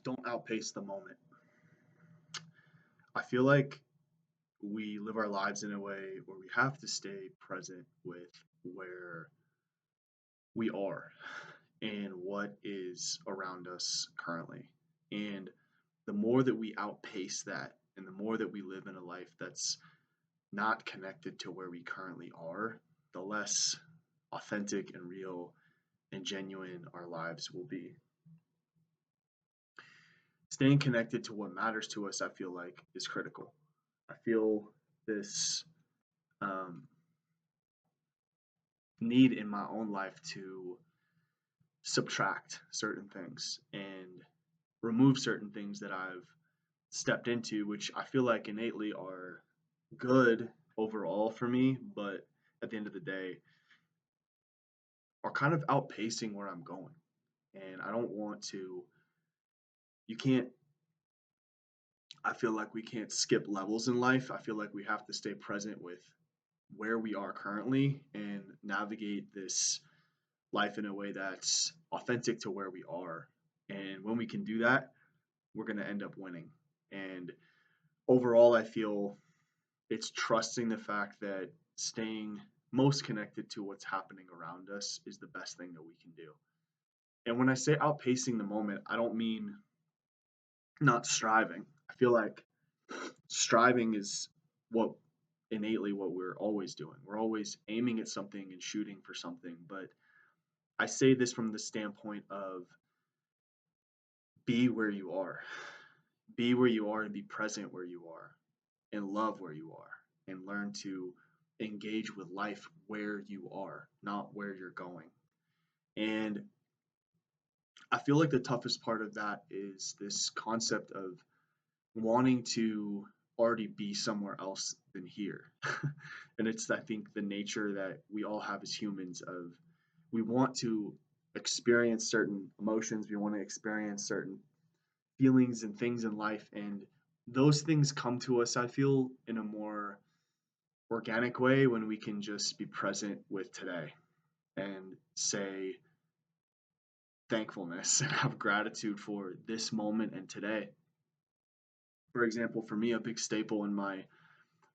don't outpace the moment. I feel like we live our lives in a way where we have to stay present with where we are and what is around us currently. And the more that we outpace that and the more that we live in a life that's not connected to where we currently are, the less authentic and real and genuine our lives will be. Staying connected to what matters to us, I feel like, is critical. I feel this um, need in my own life to subtract certain things and remove certain things that I've stepped into, which I feel like innately are good overall for me, but at the end of the day, are kind of outpacing where I'm going. And I don't want to, you can't, I feel like we can't skip levels in life. I feel like we have to stay present with where we are currently and navigate this life in a way that's authentic to where we are. And when we can do that, we're going to end up winning. And overall, I feel it's trusting the fact that staying most connected to what's happening around us is the best thing that we can do. And when I say outpacing the moment, I don't mean not striving. I feel like striving is what innately what we're always doing. We're always aiming at something and shooting for something. But I say this from the standpoint of be where you are. Be where you are and be present where you are and love where you are and learn to engage with life where you are, not where you're going. And I feel like the toughest part of that is this concept of wanting to already be somewhere else than here. And it's, I think, the nature that we all have as humans of we want to experience certain emotions, we want to experience certain feelings and things in life, and those things come to us, I feel, in a more organic way when we can just be present with today and say thankfulness and have gratitude for this moment and today. For example, for me, a big staple in my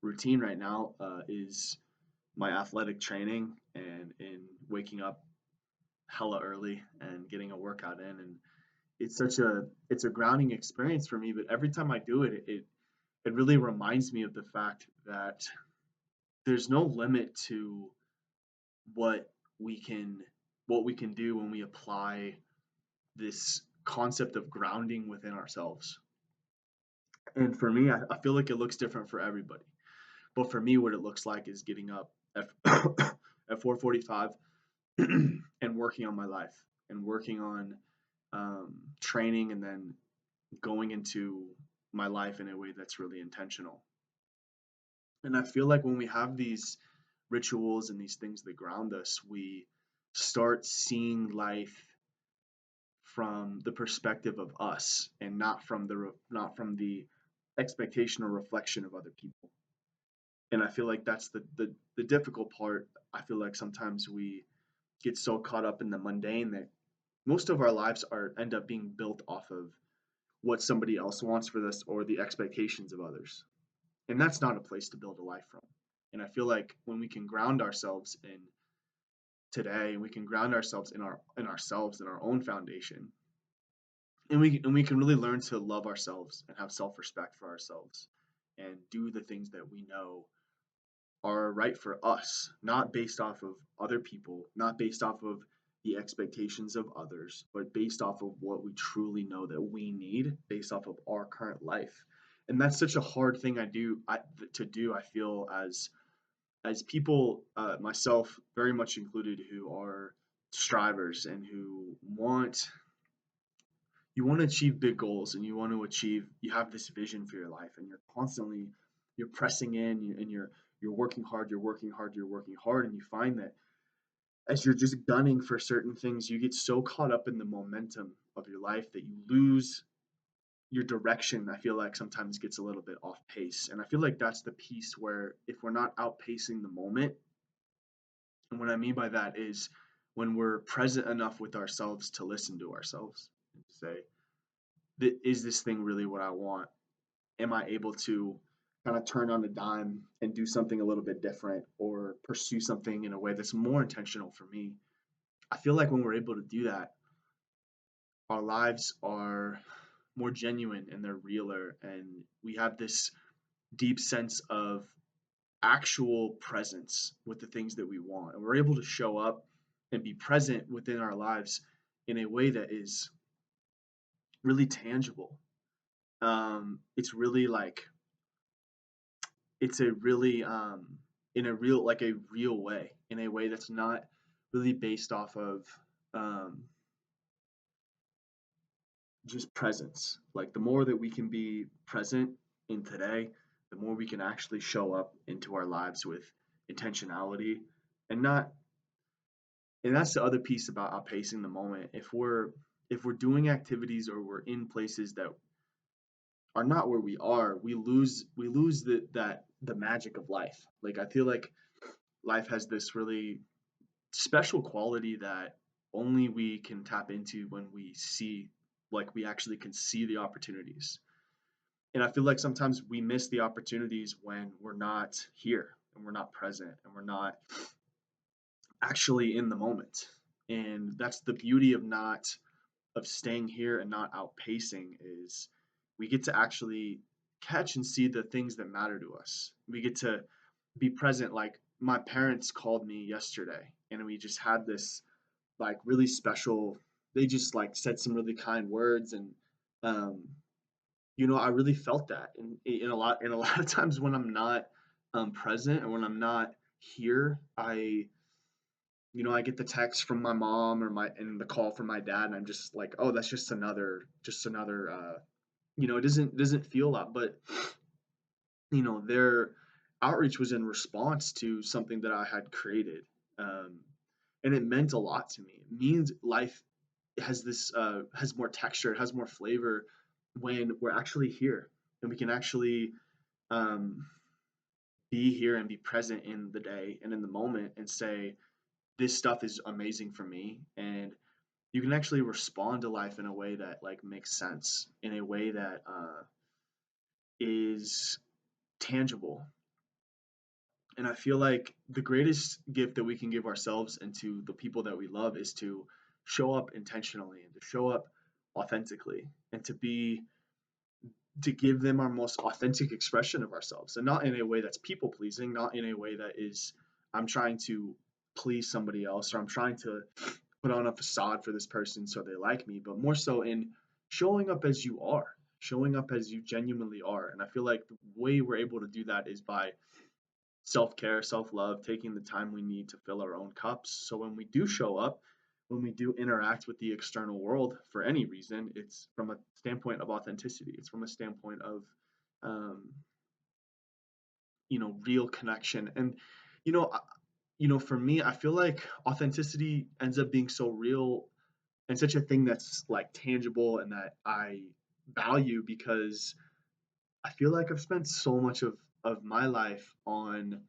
routine right now is my athletic training and in waking up hella early and getting a workout in. And it's a grounding experience for me. But every time I do it, it really reminds me of the fact that there's no limit to what we can what we can do when we apply this concept of grounding within ourselves. And for me, I feel like it looks different for everybody. But for me, what it looks like is getting up at, at 4:45 and working on my life and working on training and then going into my life in a way that's really intentional. And I feel like when we have these rituals and these things that ground us, we start seeing life from the perspective of us and not from the expectation or reflection of other people. And I feel like that's the difficult part. I feel like sometimes we get so caught up in the mundane that most of our lives are end up being built off of what somebody else wants for us or the expectations of others. And that's not a place to build a life from. And I feel like when we can ground ourselves in today and we can ground ourselves in ourselves in our own foundation and we can really learn to love ourselves and have self-respect for ourselves and do the things that we know are right for us, not based off of other people, not based off of the expectations of others, but based off of what we truly know that we need based off of our current life. And that's such a hard thing to do. I feel as people, myself very much included, who are strivers and who want to achieve big goals and you have this vision for your life and you're pressing in and you're working hard, you're working hard, and you find that as you're just gunning for certain things, you get so caught up in the momentum of your life that you lose your direction. I feel like sometimes gets a little bit off pace. And I feel like that's the piece where if we're not outpacing the moment, and what I mean by that is when we're present enough with ourselves to listen to ourselves and say, is this thing really what I want? Am I able to kind of turn on a dime and do something a little bit different or pursue something in a way that's more intentional for me? I feel like when we're able to do that, our lives are more genuine and they're realer, and we have this deep sense of actual presence with the things that we want. And we're able to show up and be present within our lives in a way that is really tangible. It's really like it's a really in a real like a real way, in a way that's not really based off of um, just presence. Like the more that we can be present in today, the more we can actually show up into our lives with intentionality and not. And that's the other piece about outpacing the moment. If we're doing activities or we're in places that are not where we are, we lose the magic of life. Like I feel like life has this really special quality that only we can tap into when we see, like we actually can see the opportunities. And I feel like sometimes we miss the opportunities when we're not here and we're not present and we're not actually in the moment. And that's the beauty of staying here and not outpacing is we get to actually catch and see the things that matter to us. We get to be present. Like my parents called me yesterday and we just had this like really special, they just like said some really kind words. And um I really felt that in a lot of times when I'm not present and when I'm not here, I get the text from my mom or my and the call from my dad, and I'm just like, oh, that's just another it doesn't feel a lot. But their outreach was in response to something that I had created. Um, and it meant a lot to me. It means life has more texture, it has more flavor when we're actually here and we can actually um, be here and be present in the day and in the moment and say, this stuff is amazing for me. And you can actually respond to life in a way that like makes sense, in a way that is tangible. And I feel like the greatest gift that we can give ourselves and to the people that we love is to show up intentionally and to show up authentically and to give them our most authentic expression of ourselves, and not in a way that's people pleasing, not in a way that is I'm trying to please somebody else or I'm trying to put on a facade for this person so they like me, but more so in showing up as you are, showing up as you genuinely are. And I feel like the way we're able to do that is by self care, self love, taking the time we need to fill our own cups. So when we do show up, when we do interact with the external world for any reason, it's from a standpoint of authenticity. It's from a standpoint of, um, real connection. And, you know, I- for me, I feel like authenticity ends up being so real and such a thing that's like tangible and that I value because I feel like I've spent so much of my life on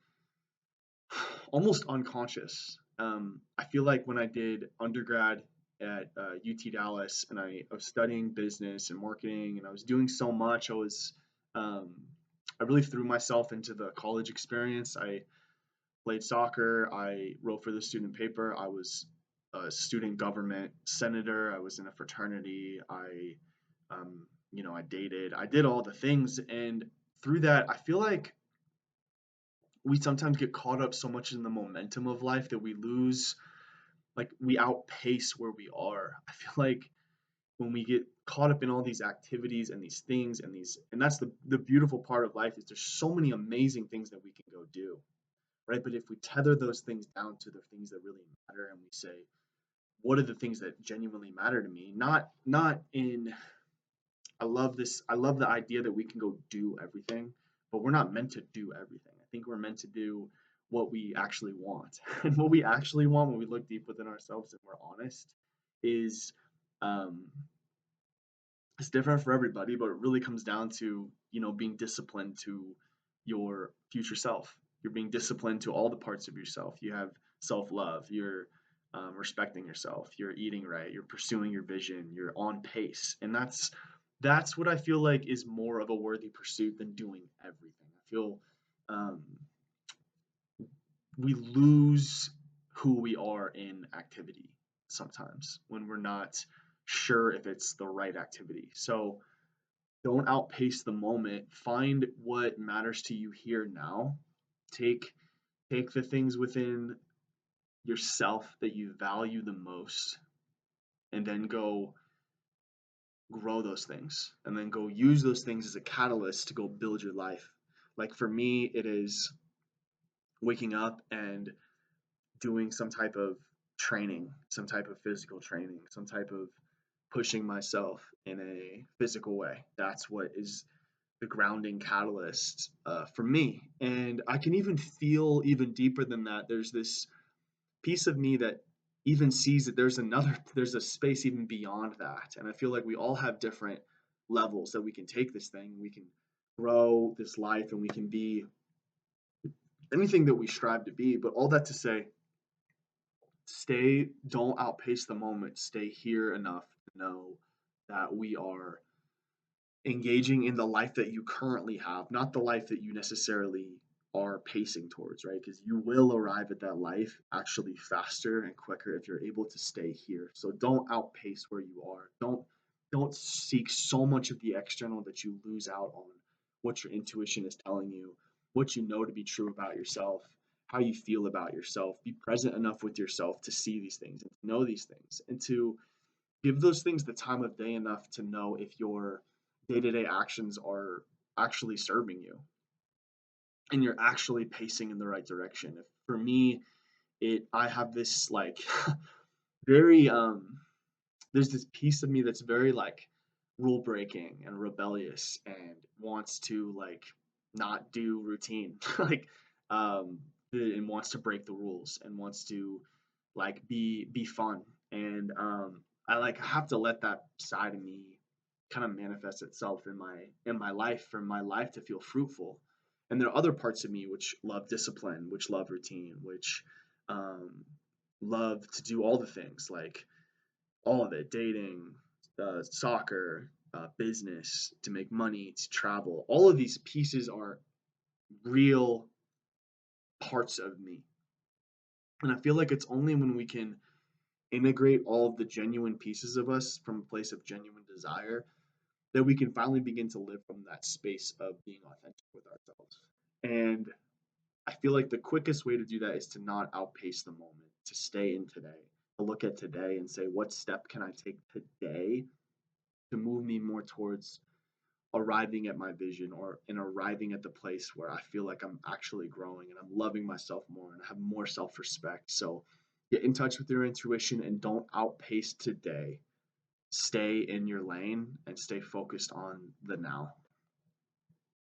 almost unconscious. I feel like when I did undergrad at UT Dallas and I was studying business and marketing and I was doing so much, um, I really threw myself into the college experience. I played soccer, I wrote for the student paper, I was a student government senator, I was in a fraternity, I dated, I did all the things. And through that, I feel like we sometimes get caught up so much in the momentum of life that we lose, like we outpace where we are. I feel like when we get caught up in all these activities and these things and that's the beautiful part of life is there's so many amazing things that we can go do, right? But if we tether those things down to the things that really matter and we say, what are the things that genuinely matter to me? Not in I love the idea that we can go do everything, but we're not meant to do everything. I think we're meant to do what we actually want. And what we actually want when we look deep within ourselves and we're honest is um it's different for everybody, but it really comes down to, being disciplined to your future self. You're being disciplined to all the parts of yourself. You have self-love, you're respecting yourself, you're eating right, you're pursuing your vision, you're on pace. And that's what I feel like is more of a worthy pursuit than doing everything. I feel um, we lose who we are in activity sometimes when we're not sure if it's the right activity. So don't outpace the moment. Find what matters to you here now. Take take the things within yourself that you value the most and then go grow those things and then go use those things as a catalyst to go build your life. Like for me, it is waking up and doing some type of training, some type of physical training, some type of pushing myself in a physical way. That's what is the grounding catalyst for me. And I can even feel even deeper than that. There's this piece of me that even sees that there's a space even beyond that. And I feel like we all have different levels that we can take this thing. We can grow this life and we can be anything that we strive to be. But all that to say, don't outpace the moment. Stay here enough to know that we are engaging in the life that you currently have, not the life that you necessarily are pacing towards, right? Because you will arrive at that life actually faster and quicker if you're able to stay here. So don't outpace where you are. Don't seek so much of the external that you lose out on what your intuition is telling you, what you know to be true about yourself, how you feel about yourself. Be present enough with yourself to see these things and to know these things and to give those things the time of day enough to know if your day-to-day actions are actually serving you and you're actually pacing in the right direction. If for me, it I have this like very there's this piece of me that's very like rule breaking and rebellious and wants to like not do routine like um and wants to break the rules and wants to like be fun and I like have to let that side of me kind of manifest itself in my life for my life to feel fruitful. And there are other parts of me which love discipline, which love routine, which um love to do all the things like all of it, dating, soccer, business, to make money, to travel. All of these pieces are real parts of me. And I feel like it's only when we can integrate all of the genuine pieces of us from a place of genuine desire that we can finally begin to live from that space of being authentic with ourselves. And I feel like the quickest way to do that is to not outpace the moment, to stay in today, to look at today and say, what step can I take today to move me more towards arriving at my vision or in arriving at the place where I feel like I'm actually growing and I'm loving myself more and I have more self-respect. So get in touch with your intuition and don't outpace today. Stay in your lane and stay focused on the now.